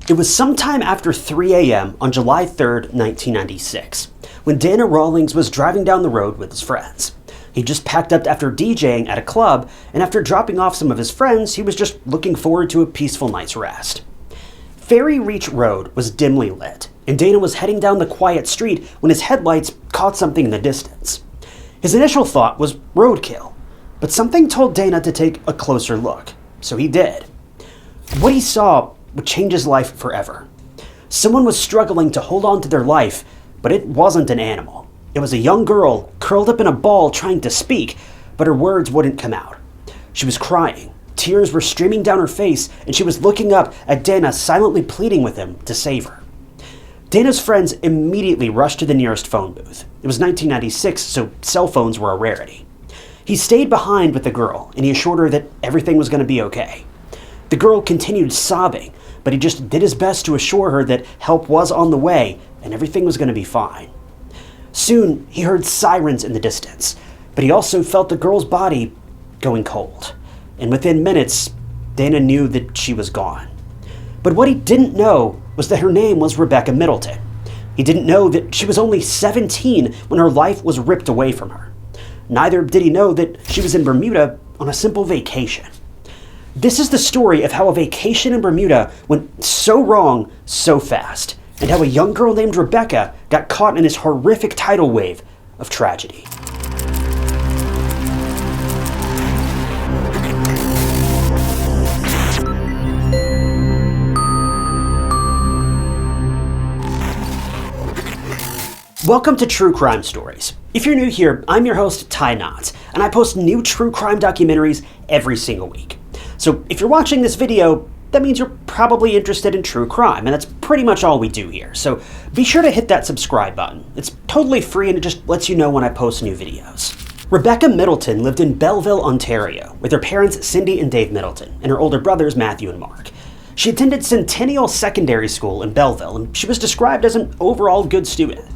It was sometime after 3 a.m. on July 3rd, 1996, when Dana Rawlings was driving down the road with his friends. He just packed up after DJing at a club, and after dropping off some of his friends, he was just looking forward to a peaceful night's rest. Ferry Reach Road was dimly lit, and Dana was heading down the quiet street when his headlights caught something in the distance. His initial thought was roadkill, but something told Dana to take a closer look, so he did. What he saw would change his life forever. Someone was struggling to hold on to their life, but it wasn't an animal. It was a young girl curled up in a ball trying to speak, but her words wouldn't come out. She was crying. Tears were streaming down her face, and she was looking up at Dana, silently pleading with him to save her. Dana's friends immediately rushed to the nearest phone booth. It was 1996, so cell phones were a rarity. He stayed behind with the girl, and he assured her that everything was going to be okay. The girl continued sobbing, but he just did his best to assure her that help was on the way and everything was going to be fine. Soon, he heard sirens in the distance, but he also felt the girl's body going cold. And within minutes, Dana knew that she was gone. But what he didn't know was that her name was Rebecca Middleton. He didn't know that she was only 17 when her life was ripped away from her. Neither did he know that she was in Bermuda on a simple vacation. This is the story of how a vacation in Bermuda went so wrong so fast, and how a young girl named Rebecca got caught in this horrific tidal wave of tragedy. Welcome to True Crime Stories. If you're new here, I'm your host, Ty Knotts, and I post new true crime documentaries every single week. So if you're watching this video, that means you're probably interested in true crime, and that's pretty much all we do here. So be sure to hit that subscribe button. It's totally free and it just lets you know when I post new videos. Rebecca Middleton lived in Belleville, Ontario, with her parents Cindy and Dave Middleton, and her older brothers Matthew and Mark. She attended Centennial Secondary School in Belleville, and she was described as an overall good student.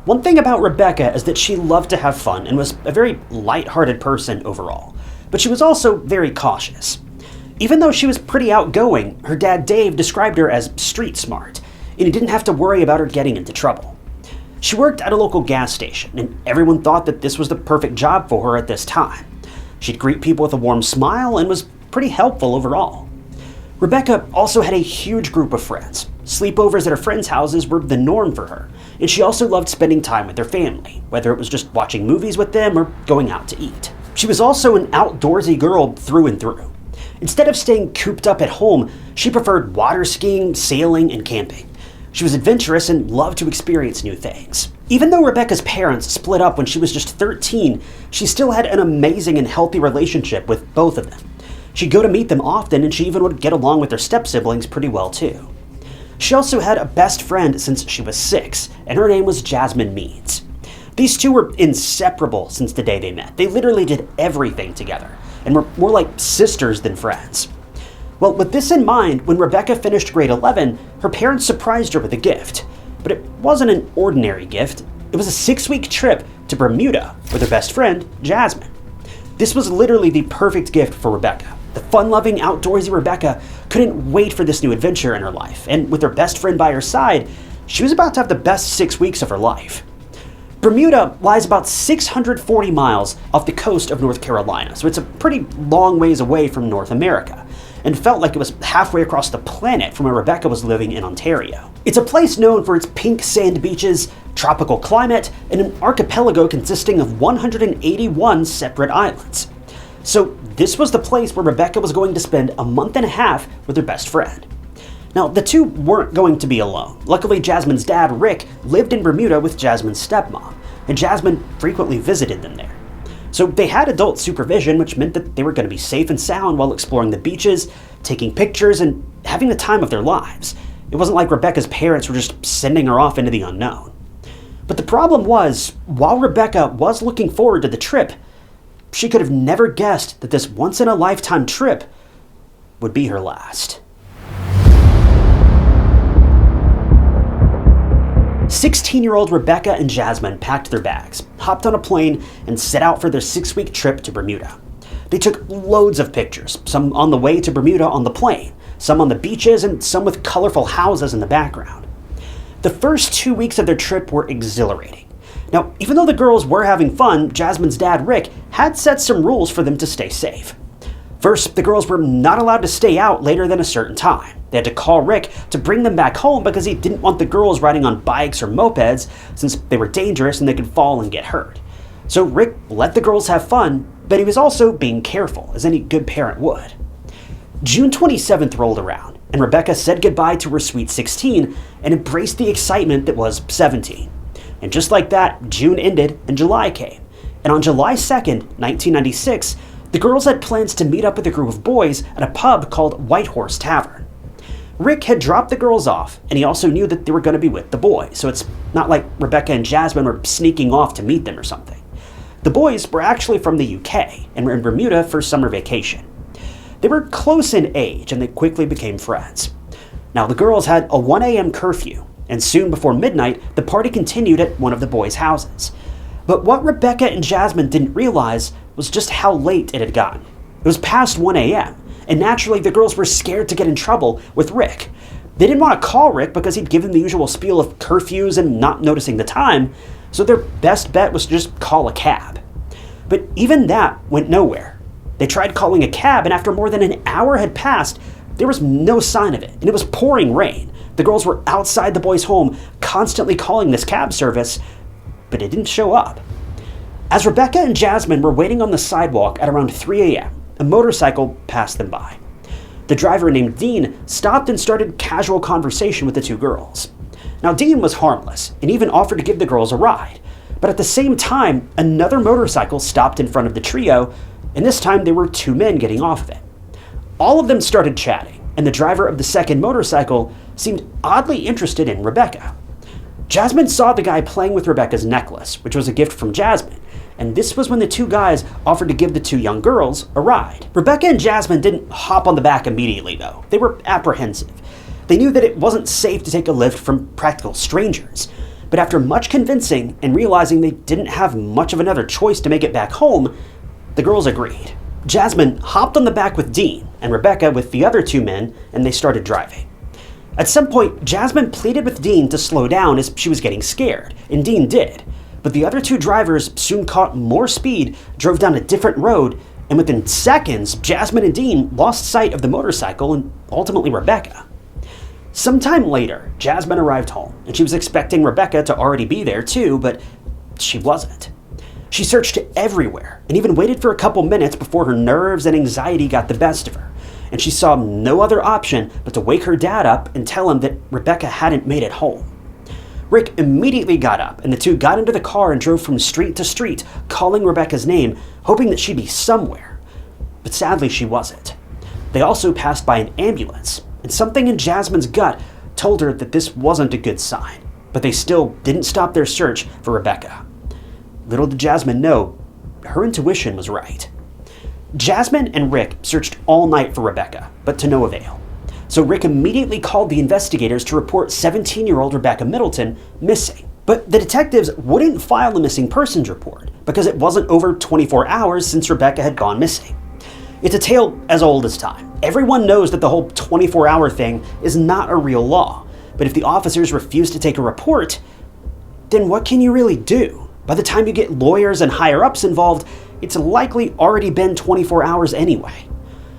One thing about Rebecca is that she loved to have fun and was a very light-hearted person overall, but she was also very cautious. Even though she was pretty outgoing, her dad Dave described her as street smart, and he didn't have to worry about her getting into trouble. She worked at a local gas station, and everyone thought that this was the perfect job for her at this time. She'd greet people with a warm smile and was pretty helpful overall. Rebecca also had a huge group of friends. Sleepovers at her friends' houses were the norm for her, and she also loved spending time with her family, whether it was just watching movies with them or going out to eat. She was also an outdoorsy girl through and through. Instead of staying cooped up at home, she preferred water skiing, sailing, and camping. She was adventurous and loved to experience new things. Even though Rebecca's parents split up when she was just 13, she still had an amazing and healthy relationship with both of them. She'd go to meet them often, and she even would get along with her step-siblings pretty well too. She also had a best friend since she was 6, and her name was Jasmine Means. These two were inseparable since the day they met. They literally did everything together, and were more like sisters than friends. Well, with this in mind, when Rebecca finished grade 11, her parents surprised her with a gift. But it wasn't an ordinary gift. It was a 6-week trip to Bermuda with her best friend, Jasmine. This was literally the perfect gift for Rebecca. The fun-loving, outdoorsy Rebecca couldn't wait for this new adventure in her life, and with her best friend by her side, she was about to have the best 6 weeks of her life. Bermuda lies about 640 miles off the coast of North Carolina, so it's a pretty long ways away from North America, and felt like it was halfway across the planet from where Rebecca was living in Ontario. It's a place known for its pink sand beaches, tropical climate, and an archipelago consisting of 181 separate islands. So this was the place where Rebecca was going to spend a month and a half with her best friend. Now, the two weren't going to be alone. Luckily, Jasmine's dad, Rick, lived in Bermuda with Jasmine's stepmom, and Jasmine frequently visited them there. So they had adult supervision, which meant that they were going to be safe and sound while exploring the beaches, taking pictures, and having the time of their lives. It wasn't like Rebecca's parents were just sending her off into the unknown. But the problem was, while Rebecca was looking forward to the trip, she could have never guessed that this once-in-a-lifetime trip would be her last. 16-year-old Rebecca and Jasmine packed their bags, hopped on a plane, and set out for their 6-week trip to Bermuda. They took loads of pictures, some on the way to Bermuda on the plane, some on the beaches and some with colorful houses in the background. The first 2 weeks of their trip were exhilarating. Now, even though the girls were having fun, Jasmine's dad, Rick, had set some rules for them to stay safe. First, the girls were not allowed to stay out later than a certain time. They had to call Rick to bring them back home because he didn't want the girls riding on bikes or mopeds since they were dangerous and they could fall and get hurt. So Rick let the girls have fun, but he was also being careful, as any good parent would. June 27th rolled around, and Rebecca said goodbye to her sweet 16 and embraced the excitement that was 17. And just like that, June ended and July came. And on July 2nd, 1996, the girls had plans to meet up with a group of boys at a pub called White Horse Tavern. Rick had dropped the girls off, and he also knew that they were going to be with the boys, so it's not like Rebecca and Jasmine were sneaking off to meet them or something. The boys were actually from the UK and were in Bermuda for summer vacation. They were close in age, and they quickly became friends. Now, the girls had a 1 a.m. curfew, and soon before midnight, the party continued at one of the boys' houses. But what Rebecca and Jasmine didn't realize was just how late it had gotten. It was past 1 a.m., and naturally the girls were scared to get in trouble with Rick. They didn't want to call Rick because he'd given the usual spiel of curfews and not noticing the time, so their best bet was to just call a cab. But even that went nowhere. They tried calling a cab, and after more than an hour had passed, there was no sign of it, and it was pouring rain. The girls were outside the boys' home, constantly calling this cab service, but it didn't show up. As Rebecca and Jasmine were waiting on the sidewalk at around 3 a.m., a motorcycle passed them by. The driver, named Dean, stopped and started casual conversation with the two girls. Now, Dean was harmless and even offered to give the girls a ride, but at the same time, another motorcycle stopped in front of the trio, and this time there were two men getting off of it. All of them started chatting, and the driver of the second motorcycle seemed oddly interested in Rebecca. Jasmine saw the guy playing with Rebecca's necklace, which was a gift from Jasmine, and this was when the two guys offered to give the two young girls a ride. Rebecca and Jasmine didn't hop on the back immediately, though. They were apprehensive. They knew that it wasn't safe to take a lift from practical strangers, but after much convincing and realizing they didn't have much of another choice to make it back home, the girls agreed. Jasmine hopped on the back with Dean, and Rebecca with the other two men, and they started driving. At some point, Jasmine pleaded with Dean to slow down as she was getting scared, and Dean did. But the other two drivers soon caught more speed, drove down a different road, and within seconds, Jasmine and Dean lost sight of the motorcycle and ultimately Rebecca. Sometime later, Jasmine arrived home, and she was expecting Rebecca to already be there too, but she wasn't. She searched everywhere and even waited for a couple minutes before her nerves and anxiety got the best of her, and she saw no other option but to wake her dad up and tell him that Rebecca hadn't made it home. Rick immediately got up, and the two got into the car and drove from street to street, calling Rebecca's name, hoping that she'd be somewhere. But sadly, she wasn't. They also passed by an ambulance, and something in Jasmine's gut told her that this wasn't a good sign, but they still didn't stop their search for Rebecca. Little did Jasmine know, her intuition was right. Jasmine and Rick searched all night for Rebecca, but to no avail. So Rick immediately called the investigators to report 17-year-old Rebecca Middleton missing. But the detectives wouldn't file a missing persons report because it wasn't over 24 hours since Rebecca had gone missing. It's a tale as old as time. Everyone knows that the whole 24-hour thing is not a real law. But if the officers refuse to take a report, then what can you really do? By the time you get lawyers and higher-ups involved, it's likely already been 24 hours anyway.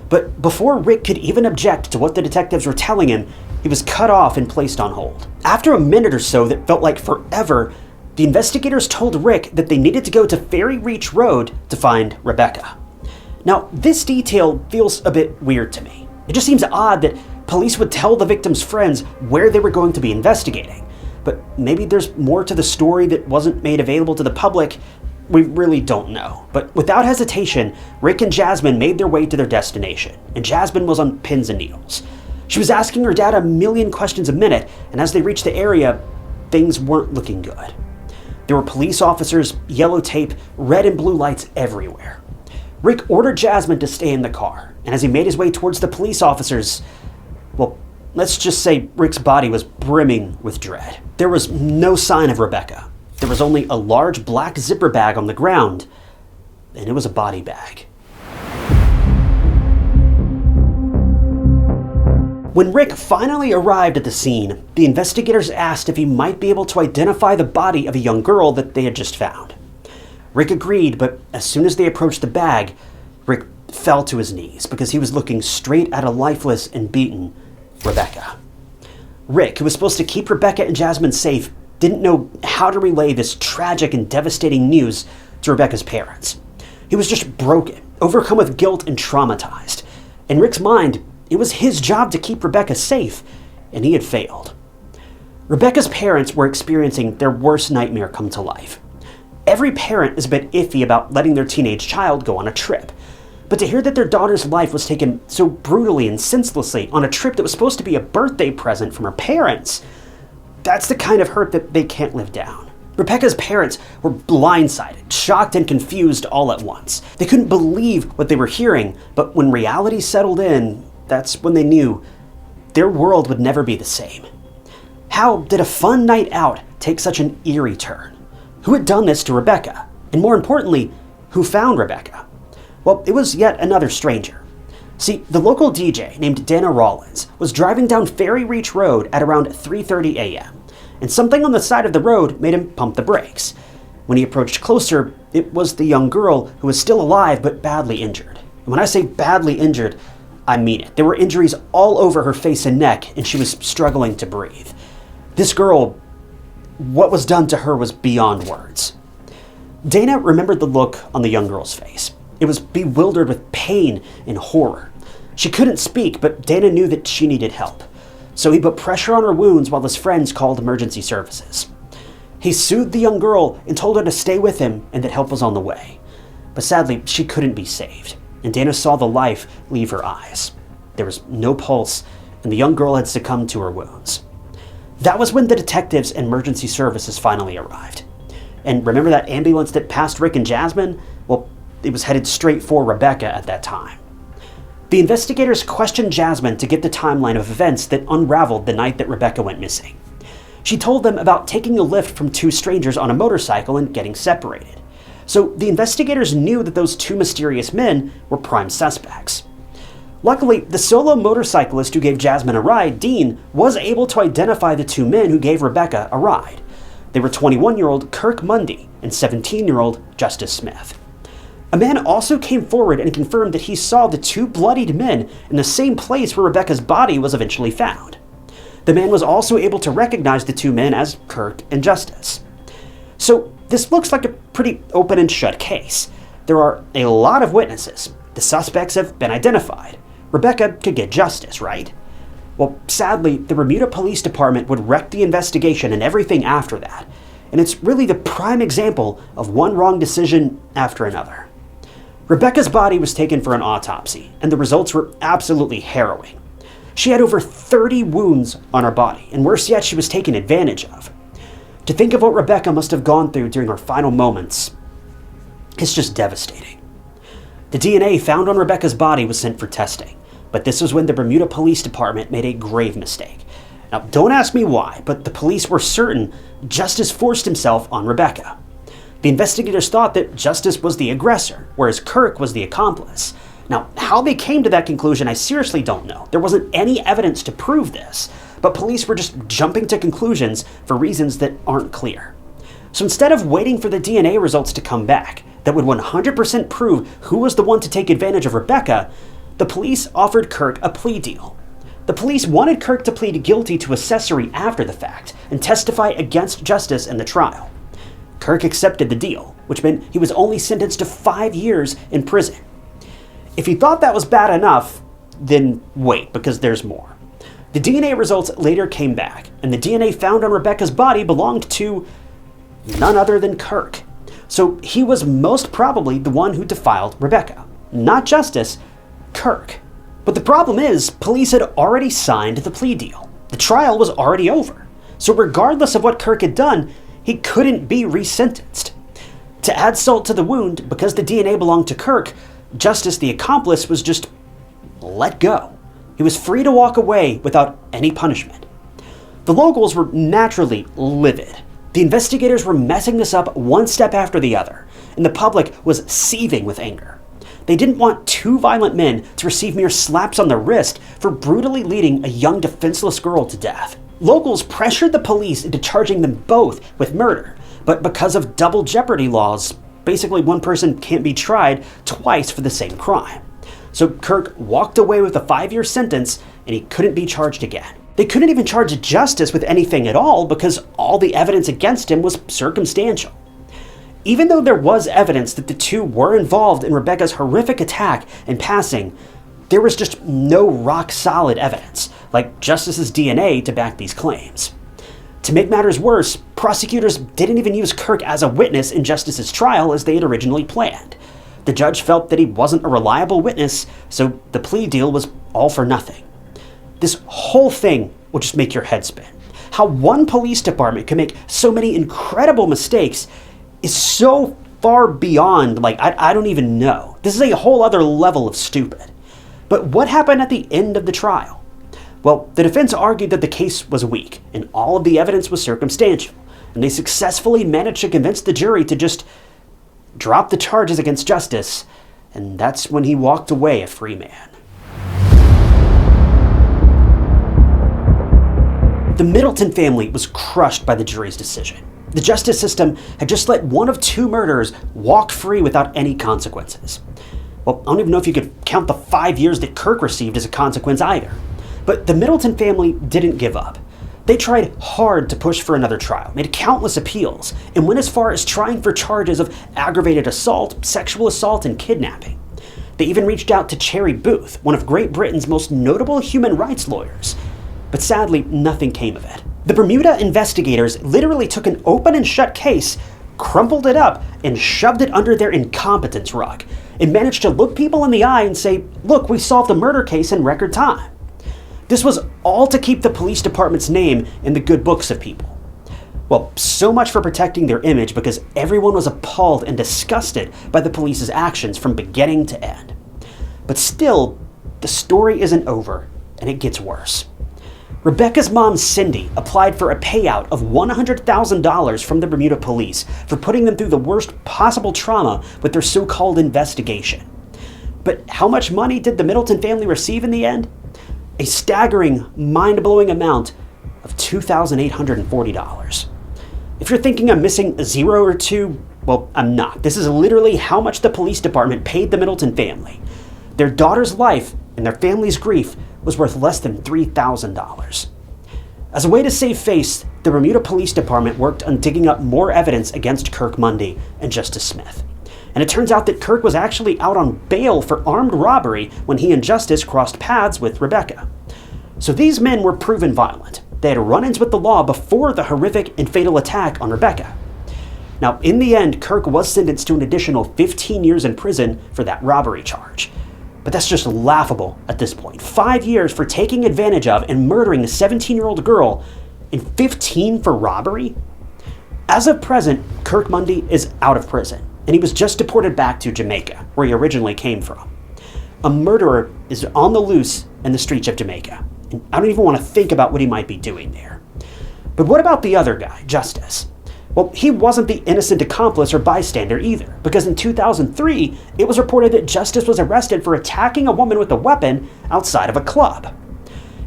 But before Rick could even object to what the detectives were telling him, he was cut off and placed on hold. After a minute or so that felt like forever, the investigators told Rick that they needed to go to Ferry Reach Road to find Rebecca. Now, this detail feels a bit weird to me. It just seems odd that police would tell the victim's friends where they were going to be investigating. But maybe there's more to the story that wasn't made available to the public. We really don't know. But without hesitation, Rick and Jasmine made their way to their destination, and Jasmine was on pins and needles. She was asking her dad a million questions a minute, and as they reached the area, things weren't looking good. There were police officers, yellow tape, red and blue lights everywhere. Rick ordered Jasmine to stay in the car, and as he made his way towards the police officers, well, let's just say Rick's body was brimming with dread. There was no sign of Rebecca. There was only a large black zipper bag on the ground, and it was a body bag. When Rick finally arrived at the scene, the investigators asked if he might be able to identify the body of a young girl that they had just found. Rick agreed, but as soon as they approached the bag, Rick fell to his knees because he was looking straight at a lifeless and beaten Rebecca. Rick, who was supposed to keep Rebecca and Jasmine safe, didn't know how to relay this tragic and devastating news to Rebecca's parents. He was just broken, overcome with guilt and traumatized. In Rick's mind, it was his job to keep Rebecca safe, and he had failed. Rebecca's parents were experiencing their worst nightmare come to life. Every parent is a bit iffy about letting their teenage child go on a trip. But to hear that their daughter's life was taken so brutally and senselessly on a trip that was supposed to be a birthday present from her parents, that's the kind of hurt that they can't live down. Rebecca's parents were blindsided, shocked and confused all at once. They couldn't believe what they were hearing, but when reality settled in, that's when they knew their world would never be the same. How did a fun night out take such an eerie turn? Who had done this to Rebecca? And more importantly, who found Rebecca? Well, it was yet another stranger. See, the local DJ named Dana Rollins was driving down Ferry Reach Road at around 3:30 a.m., and something on the side of the road made him pump the brakes. When he approached closer, it was the young girl who was still alive but badly injured. And when I say badly injured, I mean it. There were injuries all over her face and neck, and she was struggling to breathe. This girl, what was done to her was beyond words. Dana remembered the look on the young girl's face. It was bewildered with pain and horror. She couldn't speak, but Dana knew that she needed help. So he put pressure on her wounds while his friends called emergency services. He soothed the young girl and told her to stay with him and that help was on the way. But sadly, she couldn't be saved, and Dana saw the life leave her eyes. There was no pulse, and the young girl had succumbed to her wounds. That was when the detectives and emergency services finally arrived. And remember that ambulance that passed Rick and Jasmine? Well, it was headed straight for Rebecca at that time. The investigators questioned Jasmine to get the timeline of events that unraveled the night that Rebecca went missing. She told them about taking a lift from two strangers on a motorcycle and getting separated. So the investigators knew that those two mysterious men were prime suspects. Luckily, the solo motorcyclist who gave Jasmine a ride, Dean, was able to identify the two men who gave Rebecca a ride. They were 21-year-old Kirk Mundy and 17-year-old Justice Smith. A man also came forward and confirmed that he saw the two bloodied men in the same place where Rebecca's body was eventually found. The man was also able to recognize the two men as Kirk and Justice. So this looks like a pretty open and shut case. There are a lot of witnesses. The suspects have been identified. Rebecca could get justice, right? Well, sadly, the Bermuda Police Department would wreck the investigation and everything after that. And it's really the prime example of one wrong decision after another. Rebecca's body was taken for an autopsy, and the results were absolutely harrowing. She had over 30 wounds on her body, and worse yet, she was taken advantage of. To think of what Rebecca must have gone through during her final moments, it's just devastating. The DNA found on Rebecca's body was sent for testing, but this was when the Bermuda Police Department made a grave mistake. Now, don't ask me why, but the police were certain Justice forced himself on Rebecca. The investigators thought that Justice was the aggressor, whereas Kirk was the accomplice. Now, how they came to that conclusion, I seriously don't know. There wasn't any evidence to prove this, but police were just jumping to conclusions for reasons that aren't clear. So instead of waiting for the DNA results to come back that would 100% prove who was the one to take advantage of Rebecca, the police offered Kirk a plea deal. The police wanted Kirk to plead guilty to accessory after the fact and testify against Justice in the trial. Kirk accepted the deal, which meant he was only sentenced to 5 years in prison. If he thought that was bad enough, then wait, because there's more. The DNA results later came back, and the DNA found on Rebecca's body belonged to none other than Kirk. So he was most probably the one who defiled Rebecca. Not Justice, Kirk. But the problem is, police had already signed the plea deal. The trial was already over. So regardless of what Kirk had done, he couldn't be resentenced. To add salt to the wound, because the DNA belonged to Kirk, Justice, the accomplice, was just let go. He was free to walk away without any punishment. The locals were naturally livid. The investigators were messing this up one step after the other, and the public was seething with anger. They didn't want two violent men to receive mere slaps on the wrist for brutally leading a young defenseless girl to death. Locals pressured the police into charging them both with murder, but because of double jeopardy laws, basically one person can't be tried twice for the same crime. So Kirk walked away with a 5-year sentence, and he couldn't be charged again. They couldn't even charge Justice with anything at all because all the evidence against him was circumstantial. Even though there was evidence that the two were involved in Rebecca's horrific attack and passing, there was just no rock-solid evidence, like Justice's DNA, to back these claims. To make matters worse, prosecutors didn't even use Kirk as a witness in Justice's trial as they had originally planned. The judge felt that he wasn't a reliable witness, so the plea deal was all for nothing. This whole thing will just make your head spin. How one police department can make so many incredible mistakes is so far beyond, I don't even know. This is a whole other level of stupid. But what happened at the end of the trial? Well, the defense argued that the case was weak and all of the evidence was circumstantial, and they successfully managed to convince the jury to just drop the charges against Justice, and that's when he walked away a free man. The Middleton family was crushed by the jury's decision. The justice system had just let one of two murderers walk free without any consequences. Well, I don't even know if you could count the 5 years that Kirk received as a consequence either. But the Middleton family didn't give up. They tried hard to push for another trial, made countless appeals, and went as far as trying for charges of aggravated assault, sexual assault, and kidnapping. They even reached out to Cherry Booth, one of Great Britain's most notable human rights lawyers. But sadly, nothing came of it. The Bermuda investigators literally took an open and shut case, crumpled it up, and shoved it under their incompetence rug, and managed to look people in the eye and say, "Look, we solved a murder case in record time." This was all to keep the police department's name in the good books of people. Well, so much for protecting their image, because everyone was appalled and disgusted by the police's actions from beginning to end. But still, the story isn't over, and it gets worse. Rebecca's mom, Cindy, applied for a payout of $100,000 from the Bermuda police for putting them through the worst possible trauma with their so-called investigation. But how much money did the Middleton family receive in the end? A staggering, mind-blowing amount of $2,840. If you're thinking I'm missing a zero or two, well, I'm not. This is literally how much the police department paid the Middleton family. Their daughter's life and their family's grief was worth less than $3,000. As a way to save face, the Bermuda Police Department worked on digging up more evidence against Kirk Mundy and Justice Smith. And it turns out that Kirk was actually out on bail for armed robbery when he and Justice crossed paths with Rebecca. So these men were proven violent. They had run-ins with the law before the horrific and fatal attack on Rebecca. Now, in the end, Kirk was sentenced to an additional 15 years in prison for that robbery charge. But that's just laughable at this point. 5 years for taking advantage of and murdering a 17-year-old girl, and 15 for robbery? As of present, Kirk Mundy is out of prison, and he was just deported back to Jamaica, where he originally came from. A murderer is on the loose in the streets of Jamaica, and I don't even want to think about what he might be doing there. But what about the other guy, Justice? Well, he wasn't the innocent accomplice or bystander either, because in 2003, it was reported that Justice was arrested for attacking a woman with a weapon outside of a club.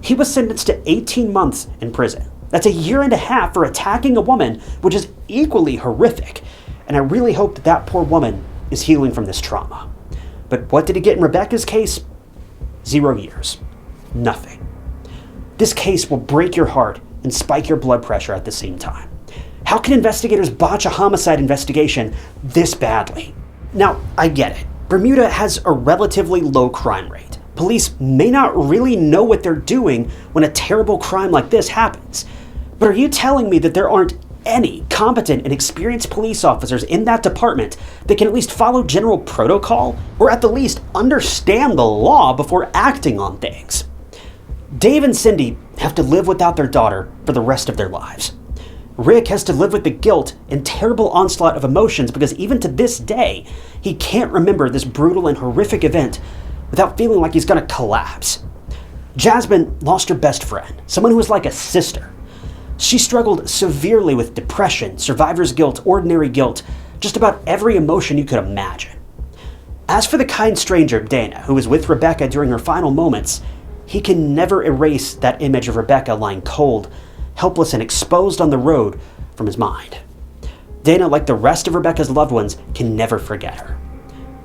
He was sentenced to 18 months in prison. That's a year and a half for attacking a woman, which is equally horrific, and I really hope that that poor woman is healing from this trauma. But what did he get in Rebecca's case? 0 years. Nothing. This case will break your heart and spike your blood pressure at the same time. How can investigators botch a homicide investigation this badly? Now, I get it. Bermuda has a relatively low crime rate. Police may not really know what they're doing when a terrible crime like this happens. But are you telling me that there aren't any competent and experienced police officers in that department that can at least follow general protocol, or at the least understand the law before acting on things? Dave and Cindy have to live without their daughter for the rest of their lives. Rick has to live with the guilt and terrible onslaught of emotions because even to this day, he can't remember this brutal and horrific event without feeling like he's gonna collapse. Jasmine lost her best friend, someone who was like a sister. She struggled severely with depression, survivor's guilt, ordinary guilt, just about every emotion you could imagine. As for the kind stranger, Dana, who was with Rebecca during her final moments, he can never erase that image of Rebecca lying cold, helpless, and exposed on the road from his mind. Dana, like the rest of Rebecca's loved ones, can never forget her.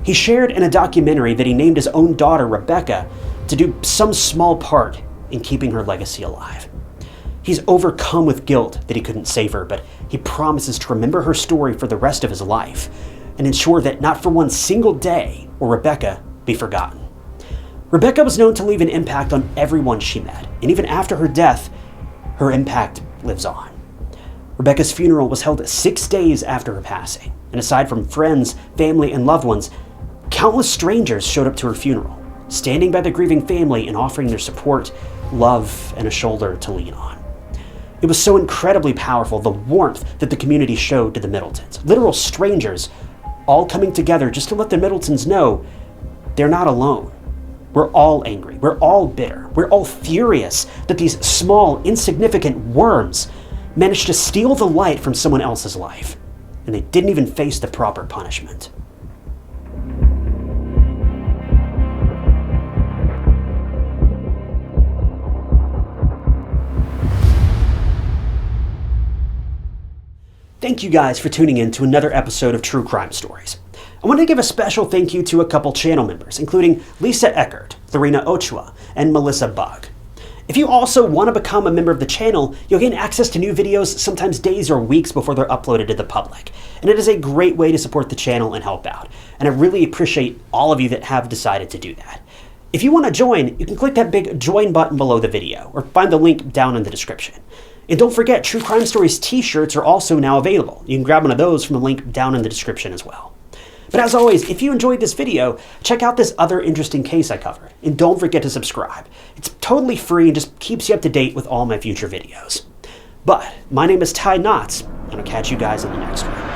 He shared in a documentary that he named his own daughter Rebecca to do some small part in keeping her legacy alive. He's overcome with guilt that he couldn't save her, but he promises to remember her story for the rest of his life and ensure that not for one single day will Rebecca be forgotten. Rebecca was known to leave an impact on everyone she met, and even after her death, her impact lives on. Rebecca's funeral was held 6 days after her passing, and aside from friends, family, and loved ones, countless strangers showed up to her funeral, standing by the grieving family and offering their support, love, and a shoulder to lean on. It was so incredibly powerful, the warmth that the community showed to the Middletons. Literal strangers all coming together just to let the Middletons know they're not alone. We're all angry. We're all bitter. We're all furious that these small, insignificant worms managed to steal the light from someone else's life, and they didn't even face the proper punishment. Thank you guys for tuning in to another episode of True Crime Stories. I want to give a special thank you to a couple channel members, including Lisa Eckert, Lorena Ochoa, and Melissa Bug. If you also want to become a member of the channel, you'll gain access to new videos sometimes days or weeks before they're uploaded to the public. And it is a great way to support the channel and help out. And I really appreciate all of you that have decided to do that. If you want to join, you can click that big join button below the video or find the link down in the description. And don't forget, True Crime Stories t-shirts are also now available. You can grab one of those from the link down in the description as well. But as always, if you enjoyed this video, check out this other interesting case I covered. And don't forget to subscribe. It's totally free and just keeps you up to date with all my future videos. But my name is Ty Knotts, and I'll catch you guys in the next one.